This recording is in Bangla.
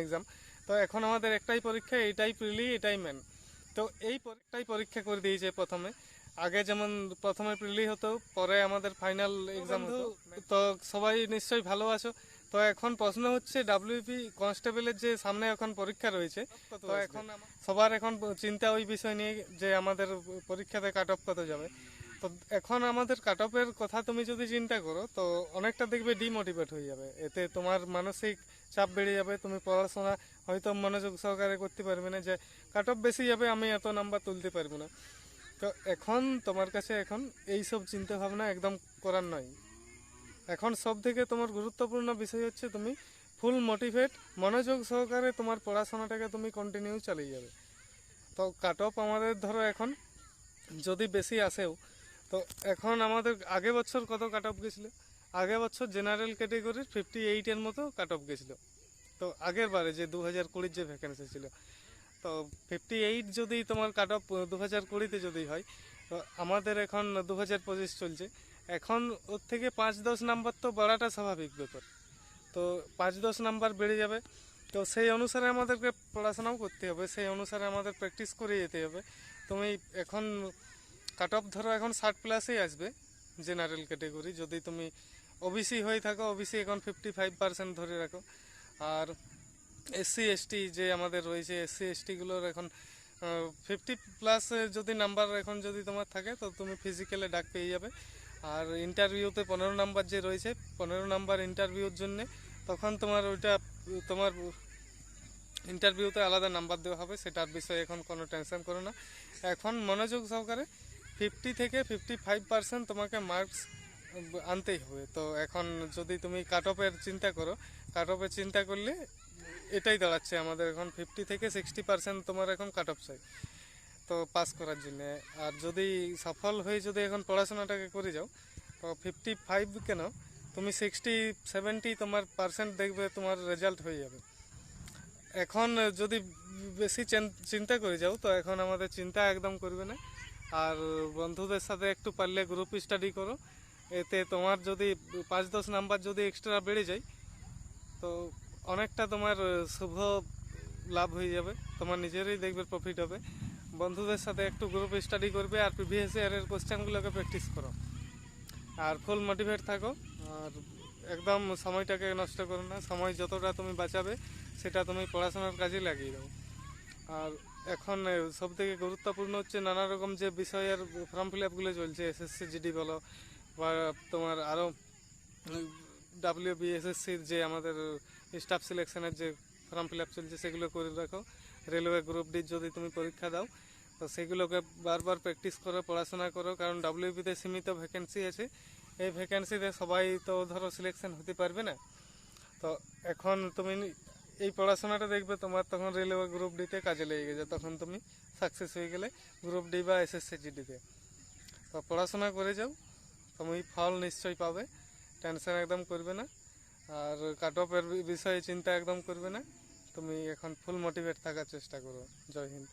এক্সাম। তো এখন আমাদের একটাই পরীক্ষা, এটাই প্রিলি, এটাই মেন। তো এই পরীক্ষা করে দিয়েছে প্রথমে। আগে যেমন প্রথমে প্রিলি হতো, পরে আমাদের ফাইনাল এক্সাম হতো। তো সবাই নিশ্চয়ই ভালো আছো। তো এখন প্রশ্ন হচ্ছে ডাব্লিউপি কনস্টেবলের যে সামনে এখন পরীক্ষা রয়েছে, তো এখন সবার এখন চিন্তা ওই বিষয় নিয়ে যে আমাদের পরীক্ষাতে কাট অফ কত যাবে। তো এখন আমাদের কাট অফের কথা তুমি যদি চিন্তা করো, তো অনেকটা দেখবে ডিমোটিভেট হয়ে যাবে। এতে তোমার মানসিক চাপ বেড়ে যাবে, তুমি পড়াশোনা হয়তো মনোযোগ সহকারে করতে পারবে না, যে কাট অফ বেশি যাবে, আমি এত নাম্বার তুলতে পারবো না। তো এখন তোমার কাছে এখন এইসব চিন্তা ভাবনা একদম করার নয়। এখন সব থেকে তোমার গুরুত্বপূর্ণ বিষয় হচ্ছে তুমি ফুল মোটিভেট, মনোযোগ সহকারে তোমার পড়াশোনাটাকে তুমি কন্টিনিউ চালিয়ে যাবে। তো কাট অফ আমাদের ধরো এখন যদি বেশি আসেও, তো এখন আমাদের আগে বছর কত কাট অফ গেছিলো? আগে বছর জেনারেল ক্যাটেগরির 58-এর মতো কাট অফ গেছিলো। তো আগের বারে যে 2020 যে ভ্যাকেন্সি ছিল, তো 58 যদি তোমার কাট অফ 2020-তে যদি হয়, তো আমাদের এখন 2025 চলছে। এখন ওর থেকে 5-10 নাম্বার তো বাড়াটা স্বাভাবিক ব্যাপার। তো 5-10 নাম্বার বেড়ে যাবে। তো সেই অনুসারে আমাদেরকে পড়াশোনাও করতে হবে, সেই অনুসারে আমাদের প্র্যাকটিস করে যেতে হবে। তুমি এখন কাট অফ ধরো এখন 60+ আসবে জেনারেল ক্যাটেগরি। যদি তুমি ওবিসি হয়ে থাকো, ওবিসি এখন 55% ধরে রাখো। আর এসসি এসটি যে আমাদের রয়েছে, এসসি এসটিগুলোর এখন 50+ যদি নাম্বার এখন যদি তোমার থাকে, তো তুমি ফিজিক্যালে ডাক পেয়ে যাবে। আর ইন্টারভিউতে 15 নাম্বার যে রয়েছে, 15 নাম্বার ইন্টারভিউর জন্যে, তখন তোমার ওইটা তোমার ইন্টারভিউতে আলাদা নাম্বার দেওয়া হবে, সেটার বিষয়ে এখন কোনো টেনশন করো না। এখন মনোযোগ সহকারে 50 থেকে 55% তোমাকে মার্কস আনতেই হবে। তো এখন যদি তুমি কাট অফের চিন্তা করো, কাট অফের চিন্তা করলে এটাই দাঁড়াচ্ছে আমাদের এখন 50 থেকে 60% তোমার এখন কাট অফ চাই তো পাস করার জন্য। আর যদি সফল হয়ে যদি এখন পড়াশোনাটাকে করে যাও, তো 55 কেন, তুমি 60-70 তোমার পার্সেন্ট দেখবে তোমার রেজাল্ট হয়ে যাবে। এখন যদি বেশি চিন্তা করে যাও, তো এখন আমাদের চিন্তা একদম করবে না। আর বন্ধুদের সাথে একটু পারলে গ্রুপ স্টাডি করো। এতে তোমার যদি 5-10 নাম্বার যদি এক্সট্রা বেড়ে যায়, তো অনেকটা তোমার শুভ লাভ হয়ে যাবে, তোমার নিজেরই দেখবে প্রফিট হবে। বন্ধুদের সাথে একটু গ্রুপ স্টাডি করবে, আর প্রিভিয়াস ইয়ারের কোশ্চেনগুলোকে প্র্যাকটিস করো, আর ফুল মোটিভেট থাকো। আর একদম সময়টাকে নষ্ট করো না, সময় যতটা তুমি বাঁচাবে সেটা তুমি পড়াশোনার কাজে লাগিয়ে দাও। আর এখন সব থেকে গুরুত্বপূর্ণ হচ্ছে নানা রকম যে বিষয়ের ফর্ম ফিল আপগুলো চলছে, এসএসসি জিডি বলো বা তোমার আরও ডাব্লিউবিএসএসসির যে আমাদের স্টাফ সিলেকশনের যে ফর্ম ফিল আপ চলছে, সেগুলো করে রাখো। রেলওয়ে গ্রুপ ডির যদি তুমি পরীক্ষা দাও, তো সেগুলোকে বারবার প্র্যাকটিস করো, পড়াশোনা করো, কারণ ডাব্লিউবিতে সীমিত ভ্যাকেন্সি আছে। এই ভ্যাকেন্সিতে সবাই তো ধরো সিলেকশন হতে পারবে না। তো এখন তুমি এই পড়াশোনাটা দেখবে তোমার তখন রেলওয়ে গ্রুপ ডিতে কাজে লেগে গেছে, তখন তুমি সাকসেস হয়ে গেলে গ্রুপ ডি বা এসএসসি জিডিতে। তো পড়াশোনা করে যাও, তুমি ফল নিশ্চয়ই পাবে, টেনশন একদম করবে না। আর কাট অফের বিষয়ে চিন্তা একদম করবে না, তুমি এখন ফুল মোটিভেট থাকার চেষ্টা করো। জয় হিন্দ।